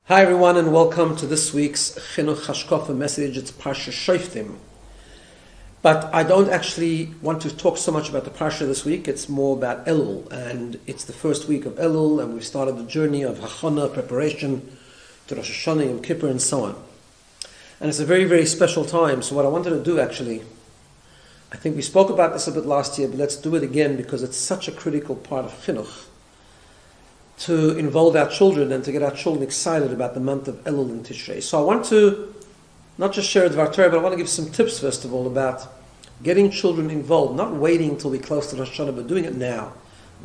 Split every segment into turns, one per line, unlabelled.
Hi everyone, and welcome to this week's Chinuch Hashkafa message. It's Parsha Shoftim. But I don't actually want to talk so much about the Parsha this week. It's more about Elul, and it's the first week of Elul, and we've started the journey of Hachana, preparation to Rosh Hashanah, Yom Kippur, and so on. And it's a very, very special time. So what I wanted to do actually, I think we spoke about this a bit last year, but let's do it again because it's such a critical part of Chinuch, to involve our children and to get our children excited about the month of Elul and Tishrei. So I want to not just share Dvar Torah, but I want to give some tips first of all about getting children involved, not waiting until we're close to Rosh Hashanah, but doing it now.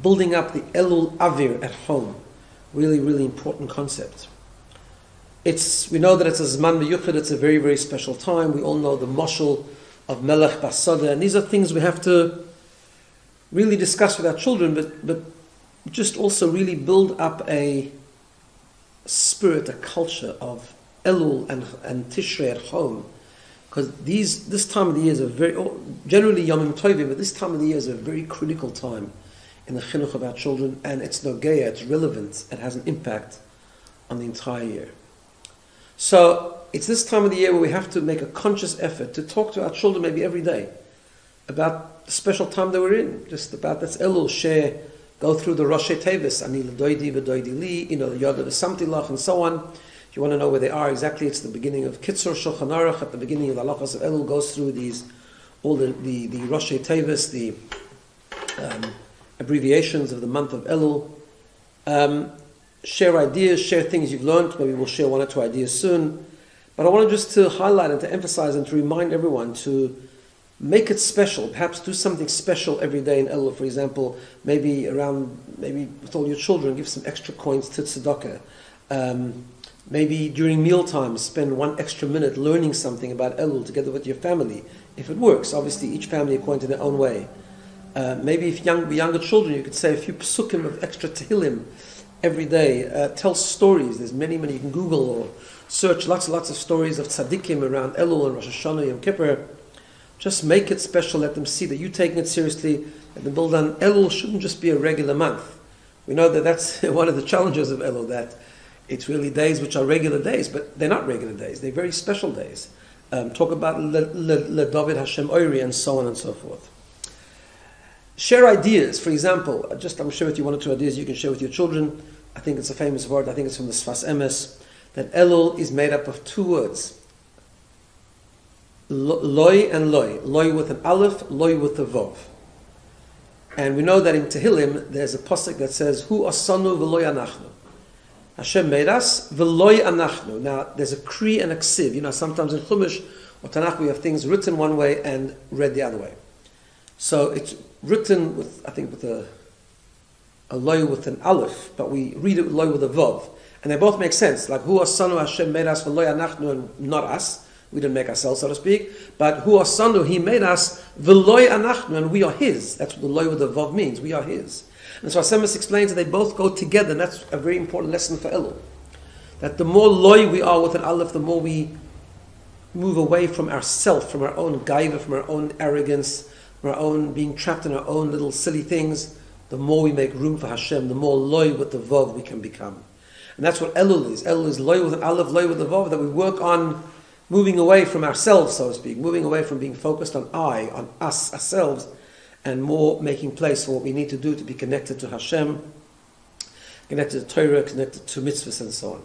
Building up the Elul Avir at home. Really, really important concept. We know that it's a Zman Meyuchad, it's a very, very special time. We all know the Moshel of Melech Basada, and these are things we have to really discuss with our children, but just also really build up a spirit, a culture of Elul and Tishrei at home. Because this time of the year is generally Yomim Tovim, but this time of the year is a very critical time in the chinuch of our children, and it's nogeya, it's relevant, it has an impact on the entire year. So it's this time of the year where we have to make a conscious effort to talk to our children maybe every day about the special time that we're in, just about that's Elul, share, go through the Rosh Tevis, Ani L'doidi v'doidi li, the Yoda v'samti lach, and so on. If you want to know where they are exactly, it's the beginning of Kitzur Shulchan Aruch, at the beginning of the Halachos of Elul, goes through all the Rosh Tevis, the abbreviations of the month of Elul. Share ideas, share things you've learned. Maybe we'll share one or two ideas soon. But I want just to highlight and to emphasize and to remind everyone to make it special. Perhaps do something special every day in Elul. For example, maybe with all your children, give some extra coins to tzedakah. Maybe during meal times, spend 1 extra minute learning something about Elul together with your family, if it works. Obviously, each family according to their own way. Maybe if younger children, you could say a few psukim of extra tehillim every day. Tell stories. There's many. You can Google or search lots of stories of tzaddikim around Elul and Rosh Hashanah, Yom Kippur. Just make it special. Let them see that you're taking it seriously. Let them build on. Elul shouldn't just be a regular month. We know that that's one of the challenges of Elul, that it's really days which are regular days, but they're not regular days. They're very special days. Talk about Le David Hashem Oiri and so on and so forth. Share ideas. For example, I'm share with you 1 or 2 ideas you can share with your children. I think it's a famous word. I think it's from the Sfas Emes, that Elul is made up of 2 words. Loi and Loi. Loi with an Aleph, Loi with a Vov. And we know that in Tehillim, there's a pasuk that says, Hu asanu v'loi anachnu. Hashem made us, v'loi anachnu. Now, there's a Kri and a Ksiv. Sometimes in Chumash or Tanakh, we have things written one way and read the other way. So it's written with a Loi with an Aleph, but we read it with Loi with a Vov. And they both make sense. Like, Hu asanu, Hashem made us, v'loi anachnu, and not us. We didn't make ourselves, so to speak. But Hu asanu, He made us, v'loi anachnu, and we are His. That's what the Loi with the Vav means. We are His. And so Asemis explains that they both go together, and that's a very important lesson for Elul. That the more Loi we are with an Aleph, the more we move away from ourself, from our own gaiva, from our own arrogance, from our own being trapped in our own little silly things. The more we make room for Hashem, the more Loi with the Vav we can become. And that's what Elul is. Elul is Loi with an Aleph, Loi with the Vav, that we work on moving away from ourselves, so to speak, moving away from being focused on us, ourselves, and more making place for what we need to do to be connected to Hashem, connected to Torah, connected to mitzvahs, and so on.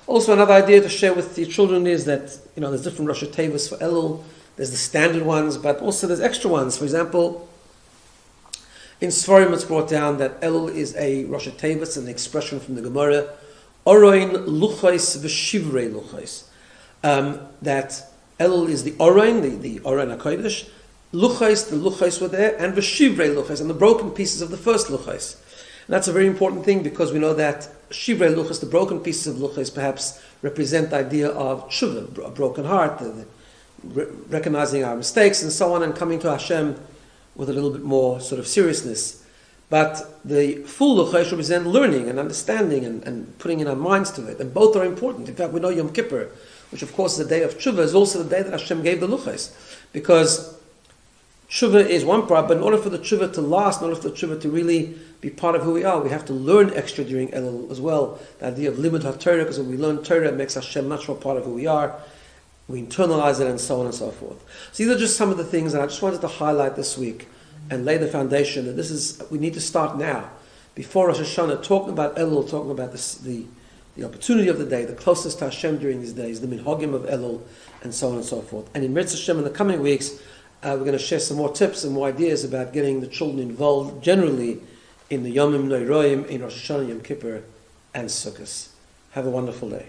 Also, another idea to share with your children is that, there's different Rosh Tevis for Elul. There's the standard ones, but also there's extra ones. For example, in Sforim it's brought down that Elul is a Rosh Tevis, an expression from the Gemara, Oroin luchais v'shivrei luchais. That Elul is the Orain, the Orain HaKodesh, Luchais, the Luchais were there, and V'shivrei Luchais, and the broken pieces of the first Luchais. And that's a very important thing because we know that Shivrei Luchais, the broken pieces of Luchais, perhaps represent the idea of tshuva, a broken heart, recognizing our mistakes and so on, and coming to Hashem with a little bit more sort of seriousness. But the full Luchais represent learning and understanding and putting in our minds to it, and both are important. In fact, we know Yom Kippur, which of course is the day of tshuva, is also the day that Hashem gave the luchais. Because Tshuva is one part, but in order for the tshuva to last, in order for the tshuva to really be part of who we are, we have to learn extra during Elul as well. The idea of limud HaTorah, because when we learn Torah, it makes Hashem much more part of who we are. We internalize it, and so on and so forth. So these are just some of the things that I just wanted to highlight this week and lay the foundation that we need to start now, before Rosh Hashanah, talking about Elul, talking about the opportunity of the day, the closest to Hashem during these days, the minhagim of Elul, and so on and so forth. And in Mitzvah Hashem in the coming weeks, we're going to share some more tips and more ideas about getting the children involved generally in the Yomim Noiroim, in Rosh Hashanah, Yom Kippur, and Sukkot. Have a wonderful day.